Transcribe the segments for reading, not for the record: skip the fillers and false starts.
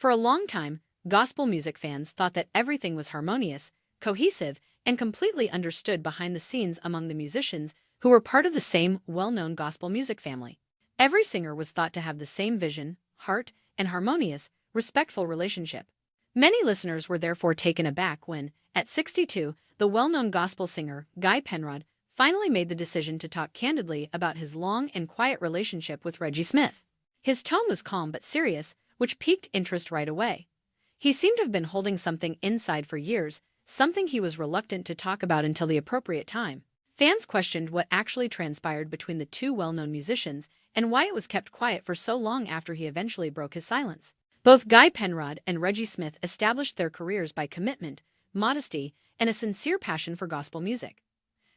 For a long time, gospel music fans thought that everything was harmonious, cohesive, and completely understood behind the scenes among the musicians who were part of the same well-known gospel music family. Every singer was thought to have the same vision, heart, and harmonious, respectful relationship. Many listeners were therefore taken aback when, at 62, the well-known gospel singer, Guy Penrod, finally made the decision to talk candidly about his long and quiet relationship with Reggie Smith. His tone was calm but serious, which piqued interest right away. He seemed to have been holding something inside for years, something he was reluctant to talk about until the appropriate time. Fans questioned what actually transpired between the two well-known musicians and why it was kept quiet for so long after he eventually broke his silence. Both Guy Penrod and Reggie Smith established their careers by commitment, modesty, and a sincere passion for gospel music.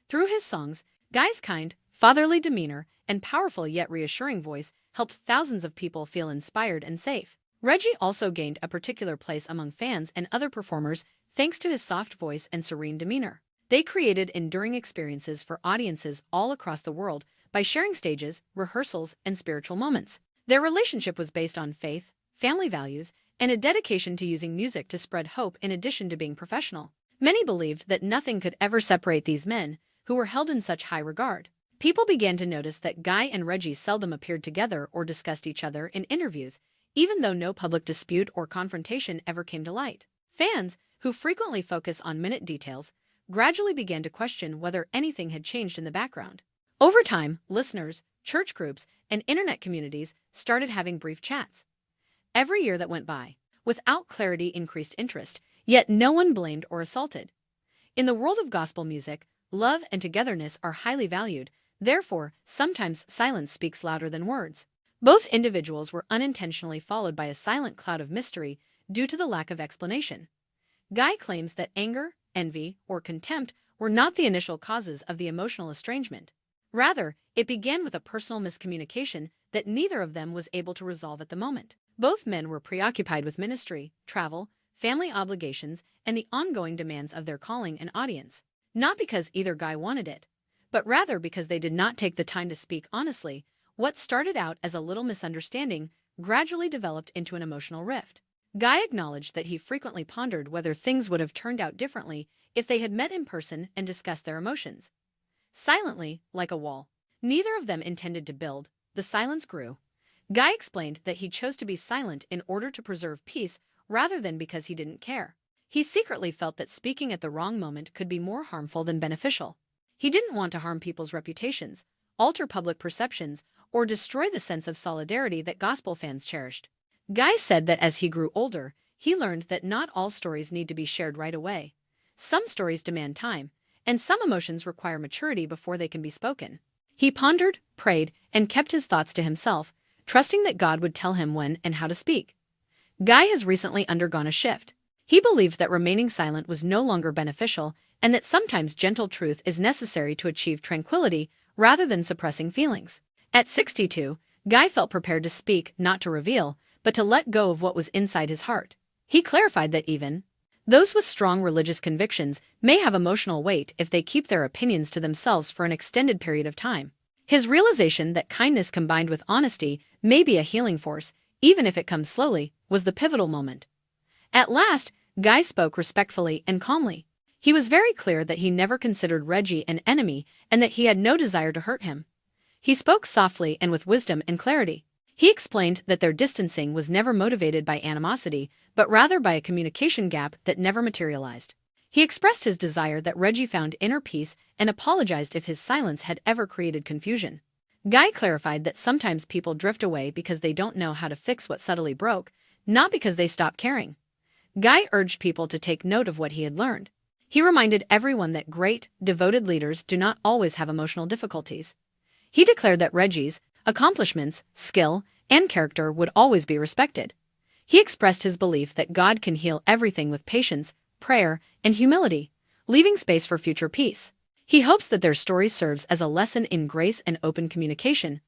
Through his songs, Guy's kind, fatherly demeanor and powerful yet reassuring voice helped thousands of people feel inspired and safe. Reggie also gained a particular place among fans and other performers thanks to his soft voice and serene demeanor. They created enduring experiences for audiences all across the world by sharing stages, rehearsals, and spiritual moments. Their relationship was based on faith, family values, and a dedication to using music to spread hope in addition to being professional. Many believed that nothing could ever separate these men, who were held in such high regard. People began to notice that Guy and Reggie seldom appeared together or discussed each other in interviews, even though no public dispute or confrontation ever came to light. Fans, who frequently focus on minute details, gradually began to question whether anything had changed in the background. Over time, listeners, church groups, and internet communities started having brief chats. Every year that went by, without clarity, increased interest, yet no one blamed or assaulted. In the world of gospel music, love and togetherness are highly valued, therefore, sometimes silence speaks louder than words. Both individuals were unintentionally followed by a silent cloud of mystery due to the lack of explanation. Guy claims that anger, envy, or contempt were not the initial causes of the emotional estrangement. Rather, it began with a personal miscommunication that neither of them was able to resolve at the moment. Both men were preoccupied with ministry, travel, family obligations, and the ongoing demands of their calling and audience. Not because either guy wanted it, but rather because they did not take the time to speak honestly. What started out as a little misunderstanding gradually developed into an emotional rift. Guy acknowledged that he frequently pondered whether things would have turned out differently if they had met in person and discussed their emotions. Silently, like a wall. Neither of them intended to build. The silence grew. Guy explained that he chose to be silent in order to preserve peace rather than because he didn't care. He secretly felt that speaking at the wrong moment could be more harmful than beneficial. He didn't want to harm people's reputations, alter public perceptions, or destroy the sense of solidarity that gospel fans cherished. Guy said that as he grew older, he learned that not all stories need to be shared right away. Some stories demand time, and some emotions require maturity before they can be spoken. He pondered, prayed, and kept his thoughts to himself, trusting that God would tell him when and how to speak. Guy has recently undergone a shift. He believed that remaining silent was no longer beneficial and that sometimes gentle truth is necessary to achieve tranquility rather than suppressing feelings. At 62, Guy felt prepared to speak, not to reveal, but to let go of what was inside his heart. He clarified that even those with strong religious convictions may have emotional weight if they keep their opinions to themselves for an extended period of time. His realization that kindness combined with honesty may be a healing force, even if it comes slowly, was the pivotal moment. At last, Guy spoke respectfully and calmly. He was very clear that he never considered Reggie an enemy and that he had no desire to hurt him. He spoke softly and with wisdom and clarity. He explained that their distancing was never motivated by animosity, but rather by a communication gap that never materialized. He expressed his desire that Reggie found inner peace and apologized if his silence had ever created confusion. Guy clarified that sometimes people drift away because they don't know how to fix what subtly broke, not because they stopped caring. Guy urged people to take note of what he had learned. He reminded everyone that great, devoted leaders do not always have emotional difficulties. He declared that Reggie's accomplishments, skill, and character would always be respected. He expressed his belief that God can heal everything with patience, prayer, and humility, leaving space for future peace. He hopes that their story serves as a lesson in grace and open communication,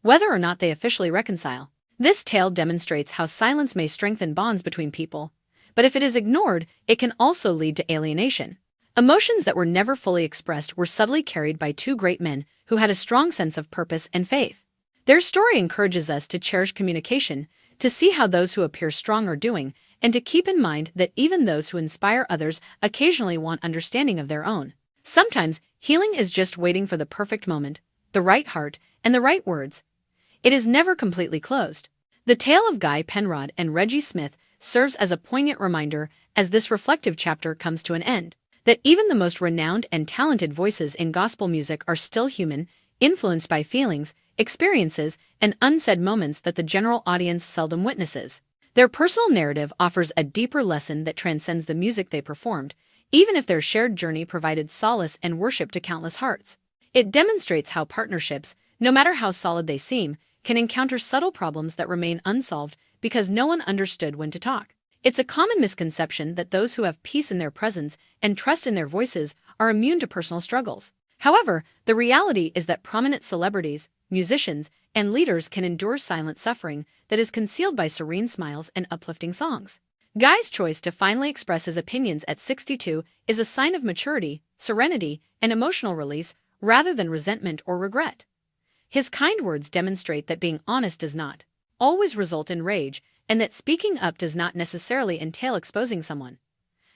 whether or not they officially reconcile. This tale demonstrates how silence may strengthen bonds between people, but if it is ignored, it can also lead to alienation. Emotions that were never fully expressed were subtly carried by two great men who had a strong sense of purpose and faith. Their story encourages us to cherish communication, to see how those who appear strong are doing, and to keep in mind that even those who inspire others occasionally want understanding of their own. Sometimes, healing is just waiting for the perfect moment, the right heart, and the right words. It is never completely closed. The tale of Guy Penrod and Reggie Smith serves as a poignant reminder as this reflective chapter comes to an end, that even the most renowned and talented voices in gospel music are still human, influenced by feelings, experiences, and unsaid moments that the general audience seldom witnesses. Their personal narrative offers a deeper lesson that transcends the music they performed, even if their shared journey provided solace and worship to countless hearts. It demonstrates how partnerships, no matter how solid they seem, can encounter subtle problems that remain unsolved because no one understood when to talk. It's a common misconception that those who have peace in their presence and trust in their voices are immune to personal struggles. However, the reality is that prominent celebrities, musicians, and leaders can endure silent suffering that is concealed by serene smiles and uplifting songs. Guy's choice to finally express his opinions at 62 is a sign of maturity, serenity, and emotional release rather than resentment or regret. His kind words demonstrate that being honest does not always result in rage, and that speaking up does not necessarily entail exposing someone.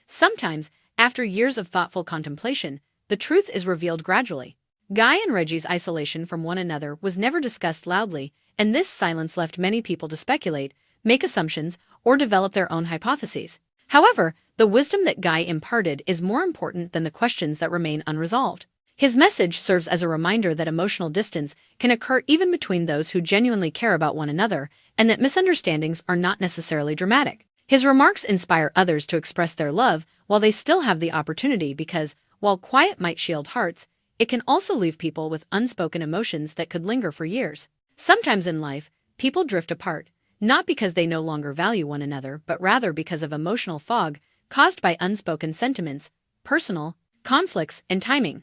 Sometimes, after years of thoughtful contemplation, the truth is revealed gradually. Guy and Reggie's isolation from one another was never discussed loudly, and this silence left many people to speculate, make assumptions, or develop their own hypotheses. However, the wisdom that Guy imparted is more important than the questions that remain unresolved. His message serves as a reminder that emotional distance can occur even between those who genuinely care about one another, and that misunderstandings are not necessarily dramatic. His remarks inspire others to express their love while they still have the opportunity because, while quiet might shield hearts, it can also leave people with unspoken emotions that could linger for years. Sometimes in life, people drift apart, not because they no longer value one another, but rather because of emotional fog caused by unspoken sentiments, personal conflicts, and timing.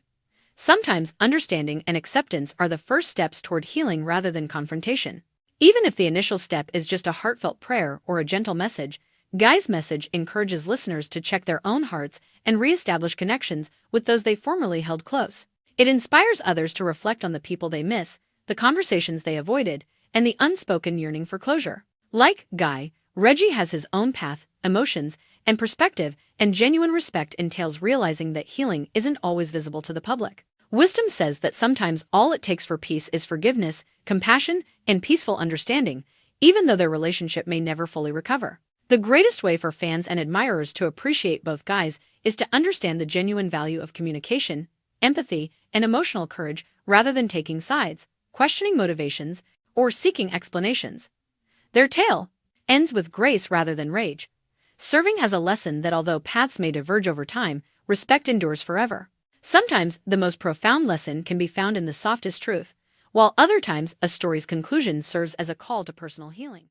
Sometimes understanding and acceptance are the first steps toward healing rather than confrontation. Even if the initial step is just a heartfelt prayer or a gentle message, Guy's message encourages listeners to check their own hearts and reestablish connections with those they formerly held close. It inspires others to reflect on the people they miss, the conversations they avoided, and the unspoken yearning for closure. Like Guy, Reggie has his own path, emotions, and perspective, and genuine respect entails realizing that healing isn't always visible to the public. Wisdom says that sometimes all it takes for peace is forgiveness, compassion, and peaceful understanding, even though their relationship may never fully recover. The greatest way for fans and admirers to appreciate both guys is to understand the genuine value of communication, empathy, and emotional courage rather than taking sides, questioning motivations, or seeking explanations. Their tale ends with grace rather than rage, serving as a lesson that although paths may diverge over time, respect endures forever. Sometimes the most profound lesson can be found in the softest truth, while other times a story's conclusion serves as a call to personal healing.